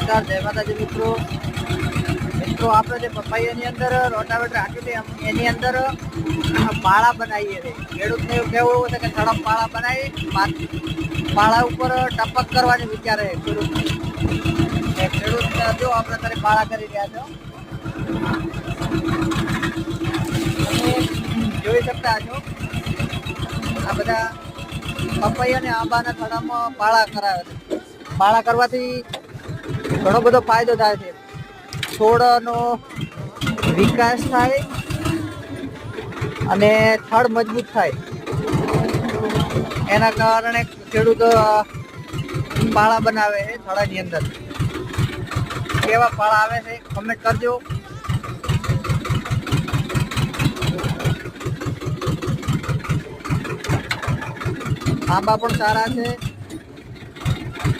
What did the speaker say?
નમસ્કાર, જય માતાજી મિત્રો. આપણે જે પપૈયાની અંદર રોટાવેટર રાખ્યું છે એની અંદર પાળા બનાવીએ છીએ. ખેડૂતને એવું કહેવું છે કે સડપ પાળા બનાવી પાળા ઉપર ટપક કરવાની વિચારે ખેડૂત જો આપણે તારે પાળા કરી રહ્યા છો જોઈ શકતા છો. આ બધા પપૈયા અને આંબાના થડામાં પાળા કરાવે છે. પાળા કરવાથી ઘણો બધો ફાયદો થાય છે. છોડનો વિકાસ થાય અને થડ મજબૂત થાય. એના કારણે ખેડૂતો પાળા બનાવે છે થડાની અંદર. કેવા પાળા આવે છે કમેન્ટ કરજો. આંબા પણ સારા છે.